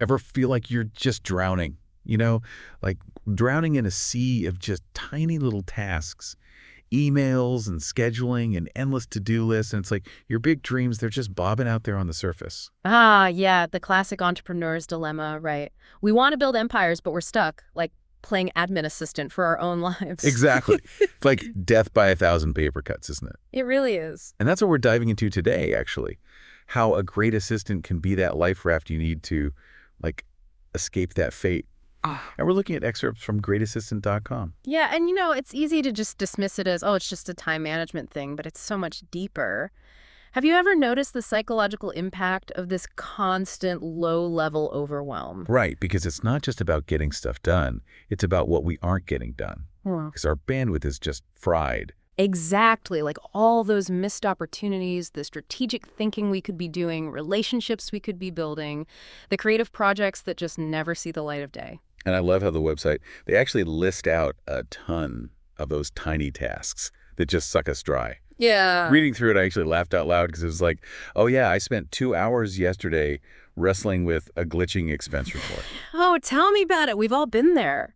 Ever feel like you're just drowning? You know, like drowning in a sea of just tiny little tasks, emails and scheduling and endless to-do lists. And it's like your big dreams, they're just bobbing out there on the surface. Ah, yeah, the classic entrepreneur's dilemma, right? We want to build empires, but we're stuck, like playing admin assistant for our own lives. Exactly. It's like death by a thousand paper cuts, isn't it? It really is. And that's what we're diving into today, actually. How a great assistant can be that life raft you need to, like, escape that fate. Ah. And we're looking at excerpts from greatassistant.com. Yeah, and it's easy to just dismiss it as, oh, it's just a time management thing, but it's so much deeper. Have you ever noticed the psychological impact of this constant low-level overwhelm? Right, because it's not just about getting stuff done. It's about what we aren't getting done. Hmm. Because our bandwidth is just fried. Exactly, like all those missed opportunities, the strategic thinking we could be doing, relationships we could be building, the creative projects that just never see the light of day. And I love how the website, they actually list out a ton of those tiny tasks that just suck us dry. Yeah. Reading through it, I actually laughed out loud because it was like, oh yeah, I spent 2 hours yesterday wrestling with a glitching expense report. Oh, tell me about it. We've all been there.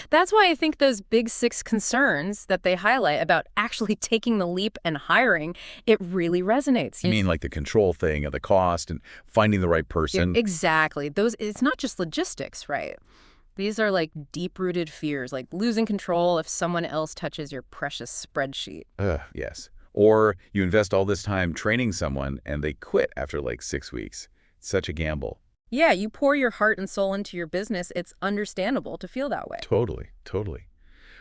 That's why I think those big 6 concerns that they highlight about actually taking the leap and hiring, it really resonates. You mean like the control thing of the cost and finding the right Yeah, person? exactly. It's not just logistics, right? These are like deep-rooted fears, like losing control if someone else touches your precious spreadsheet. Yes. Or you invest all this time training someone and they quit after like 6 weeks. Such a gamble. Yeah, you pour your heart and soul into your business. It's understandable to feel that way. Totally, totally.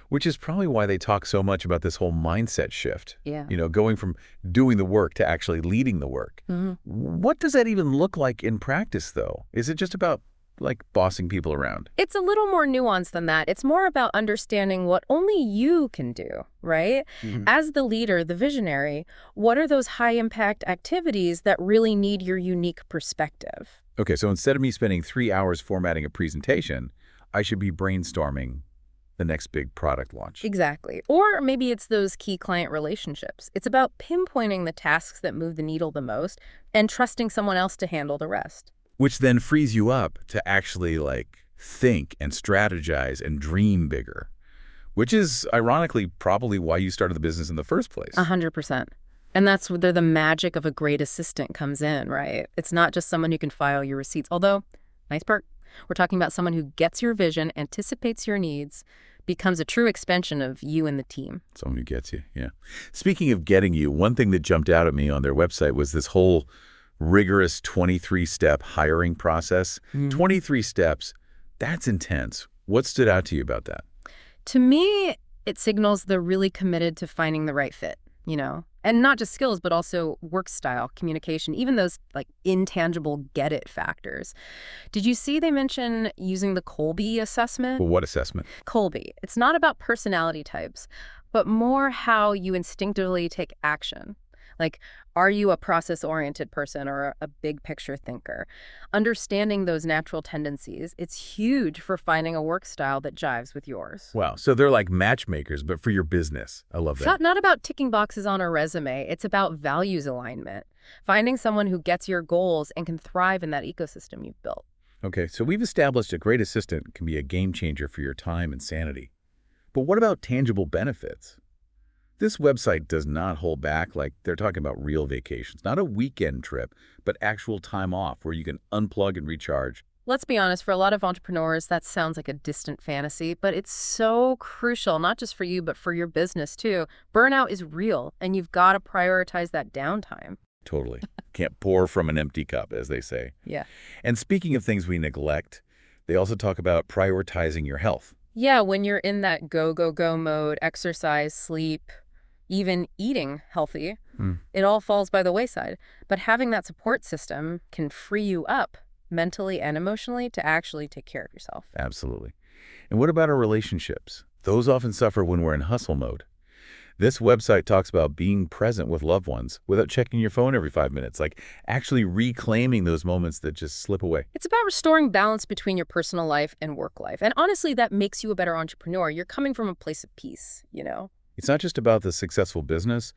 Which is probably why they talk so much about this whole mindset shift. Yeah. Going from doing the work to actually leading the work. What does that even look like in practice, though? Is it just about, like, bossing people around? It's a little more nuanced than that. It's more about understanding what only you can do, right? As the leader, the visionary, what are those high-impact activities that really need your unique perspective? Okay, so instead of me spending 3 hours formatting a presentation, I should be brainstorming the next big product launch. Exactly. Or maybe it's those key client relationships. It's about pinpointing the tasks that move the needle the most and trusting someone else to handle the rest. Which then frees you up to actually, like, think and strategize and dream bigger. Which is, ironically, probably why you started the business in the first place. 100%. And that's where the magic of a great assistant comes in, right? It's not just someone who can file your receipts. Although, nice perk. We're talking about someone who gets your vision, anticipates your needs, becomes a true expansion of you and the team. Someone who gets you, yeah. Speaking of getting you, one thing that jumped out at me on their website was this whole rigorous 23-step hiring process. 23 steps, that's intense. What stood out to you about that? To me, it signals they're really committed to finding the right fit, And not just skills, but also work style, communication, even those like intangible get it factors. Did you see they mention using the Kolbe assessment? Well, what assessment? Kolbe. It's not about personality types, but more how you instinctively take action. Like, are you a process-oriented person or a big picture thinker? Understanding those natural tendencies, it's huge for finding a work style that jives with yours. Wow, so they're like matchmakers, but for your business. I love that. It's not about ticking boxes on a resume. It's about values alignment. Finding someone who gets your goals and can thrive in that ecosystem you've built. Okay, so we've established a great assistant can be a game changer for your time and sanity. But what about tangible benefits? This website does not hold back. Like, they're talking about real vacations, not a weekend trip, but actual time off where you can unplug and recharge. Let's be honest, for a lot of entrepreneurs, that sounds like a distant fantasy, but it's so crucial, not just for you, but for your business too. Burnout is real, and you've got to prioritize that downtime. Totally. Can't pour from an empty cup, as they say. Yeah. And speaking of things we neglect, they also talk about prioritizing your health. Yeah, when you're in that go, go, go mode, exercise, sleep, even eating healthy, it all falls by the wayside. But having that support system can free you up mentally and emotionally to actually take care of yourself. Absolutely. And what about our relationships? Those often suffer when we're in hustle mode. This website talks about being present with loved ones without checking your phone every 5 minutes, like actually reclaiming those moments that just slip away. It's about restoring balance between your personal life and work life. And honestly, that makes you a better entrepreneur. You're coming from a place of peace, It's not just about the successful business,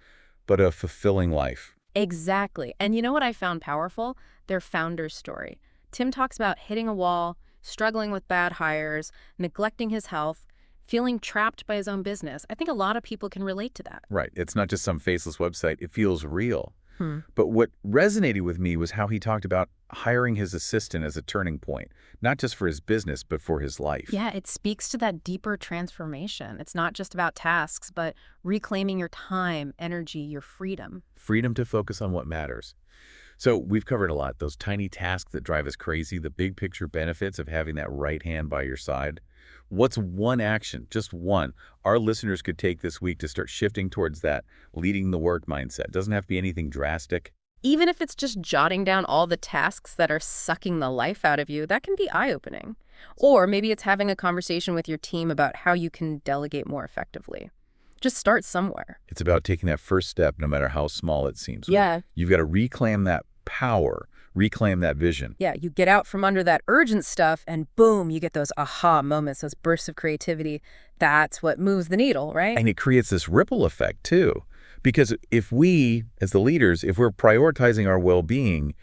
but a fulfilling life. Exactly. And you know what I found powerful? Their founder's story. Tim talks about hitting a wall, struggling with bad hires, neglecting his health, feeling trapped by his own business. I think a lot of people can relate to that. Right. It's not just some faceless website. It feels real. Hmm. But what resonated with me was how he talked about hiring his assistant as a turning point, not just for his business, but for his life. Yeah, it speaks to that deeper transformation. It's not just about tasks, but reclaiming your time, energy, your freedom. Freedom to focus on what matters. So we've covered a lot. Those tiny tasks that drive us crazy, the big picture benefits of having that right hand by your side. What's one action, just one, our listeners could take this week to start shifting towards that leading the work mindset? Doesn't have to be anything drastic. Even if it's just jotting down all the tasks that are sucking the life out of you, that can be eye-opening. Or maybe it's having a conversation with your team about how you can delegate more effectively. Just start somewhere. It's about taking that first step, no matter how small it seems. Yeah. You've got to reclaim that power, reclaim that vision. Yeah, you get out from under that urgent stuff and boom, you get those aha moments, those bursts of creativity. That's what moves the needle, right? And it creates this ripple effect too. Because if we, as the leaders, if we're prioritizing our well-being,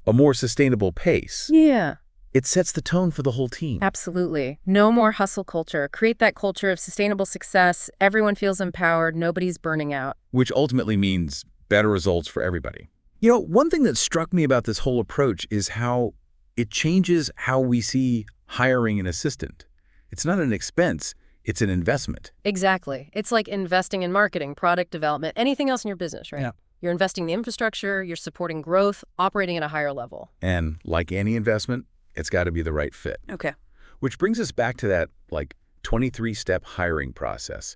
a more sustainable pace, Yeah, it sets the tone for the whole team. absolutely. No more hustle culture. Create that culture of sustainable success. Everyone feels empowered. Nobody's burning out. Which ultimately means better results for everybody. You know, one thing that struck me about this whole approach is how it changes how we see hiring an assistant. It's not an expense, it's an investment. Exactly. It's like investing in marketing, product development, anything else in your business, right? Yeah. You're investing in the infrastructure, you're supporting growth, operating at a higher level. And like any investment, it's got to be the right fit. Okay. Which brings us back to that, 23-step hiring process.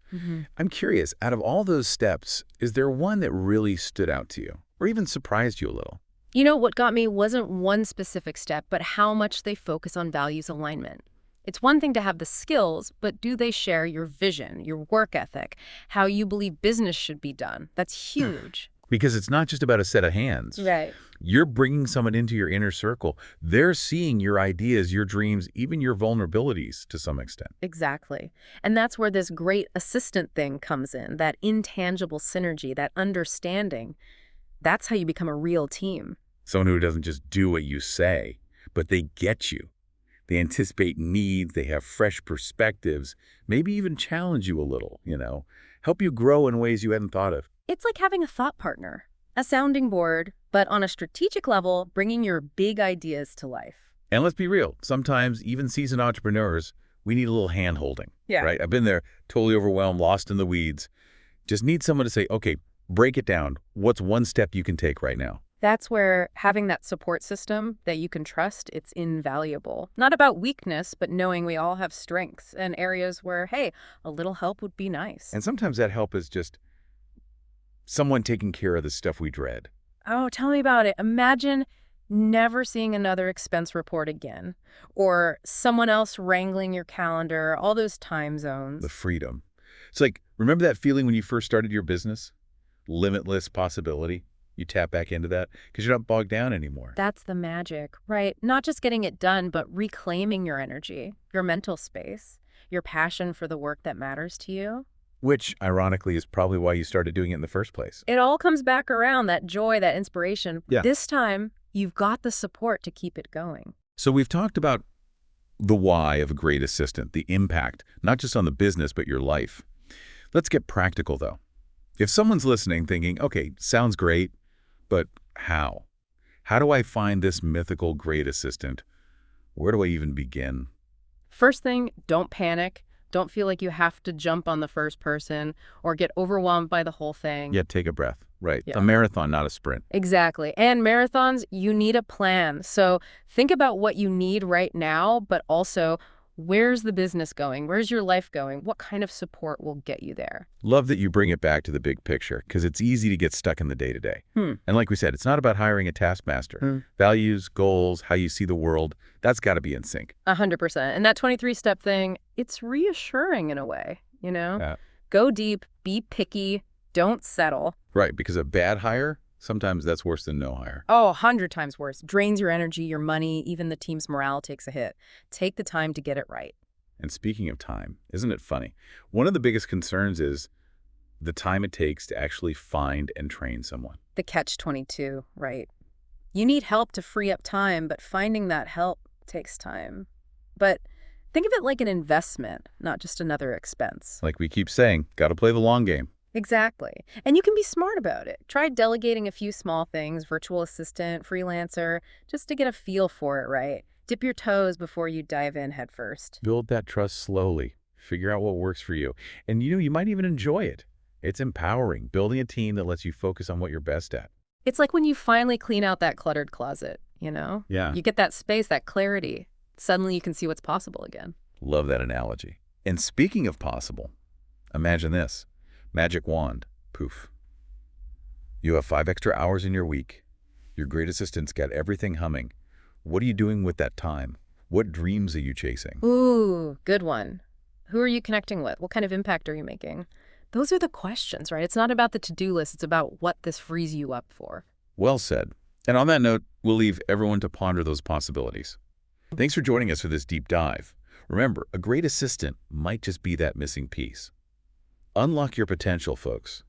I'm curious, out of all those steps, is there one that really stood out to you or even surprised you a little? You know, what got me wasn't one specific step, but how much they focus on values alignment. It's one thing to have the skills, but do they share your vision, your work ethic, how you believe business should be done? That's huge. Because it's not just about a set of hands. Right. You're bringing someone into your inner circle. They're seeing your ideas, your dreams, even your vulnerabilities to some extent. Exactly. And that's where this great assistant thing comes in, that intangible synergy, that understanding. That's how you become a real team. Someone who doesn't just do what you say, but they get you. They anticipate needs, they have fresh perspectives, maybe even challenge you a little, help you grow in ways you hadn't thought of. It's like having a thought partner, a sounding board, but on a strategic level, bringing your big ideas to life. And let's be real, sometimes even seasoned entrepreneurs, we need a little hand-holding, right? I've been there, totally overwhelmed, lost in the weeds. Just need someone to say, okay, break it down. What's one step you can take right now? That's where having that support system that you can trust, it's invaluable. Not about weakness, but knowing we all have strengths and areas where, hey, a little help would be nice. And sometimes that help is just someone taking care of the stuff we dread. Oh, tell me about it. Imagine never seeing another expense report again, or someone else wrangling your calendar, all those time zones. The freedom. It's like, remember that feeling when you first started your business? Limitless possibility. You tap back into that because you're not bogged down anymore. That's the magic, right? Not just getting it done, but reclaiming your energy, your mental space, your passion for the work that matters to you. Which, ironically, is probably why you started doing it in the first place. It all comes back around, that joy, that inspiration. Yeah. This time, you've got the support to keep it going. So we've talked about the why of a great assistant, the impact, not just on the business, but your life. Let's get practical, though. If someone's listening thinking, okay, sounds great, but how? How do I find this mythical great assistant? Where do I even begin? First thing, don't panic. Don't feel like you have to jump on the first person or get overwhelmed by the whole thing. Yeah, take a breath. Right. Yeah. A marathon, not a sprint. Exactly. And marathons, you need a plan. So think about what you need right now, but also where's the business going? Where's your life going? What kind of support will get you there? Love that you bring it back to the big picture because it's easy to get stuck in the day-to-day. And like we said, it's not about hiring a taskmaster. Values, goals, how you see the world, that's got to be in sync. 100%. And that 23-step thing, it's reassuring in a way, Yeah. Go deep, be picky, don't settle. Right, because a bad hire, sometimes that's worse than no hire. Oh, 100 times worse. Drains your energy, your money, even the team's morale takes a hit. Take the time to get it right. And speaking of time, isn't it funny? One of the biggest concerns is the time it takes to actually find and train someone. The catch-22, right? You need help to free up time, but finding that help takes time. But think of it like an investment, not just another expense. Like we keep saying, gotta play the long game. Exactly. And you can be smart about it. Try delegating a few small things, virtual assistant, freelancer, just to get a feel for it, right? Dip your toes before you dive in head first. Build that trust slowly. Figure out what works for you. And you might even enjoy it. It's empowering, building a team that lets you focus on what you're best at. It's like when you finally clean out that cluttered closet, you know? Yeah. You get that space, that clarity. Suddenly you can see what's possible again. Love that analogy. And speaking of possible, imagine this. Magic wand. Poof. You have 5 extra hours in your week. Your great assistant's got everything humming. What are you doing with that time? What dreams are you chasing? Ooh, good one. Who are you connecting with? What kind of impact are you making? Those are the questions, right? It's not about the to-do list. It's about what this frees you up for. Well said. And on that note, we'll leave everyone to ponder those possibilities. Thanks for joining us for this deep dive. Remember, a great assistant might just be that missing piece. Unlock your potential, folks.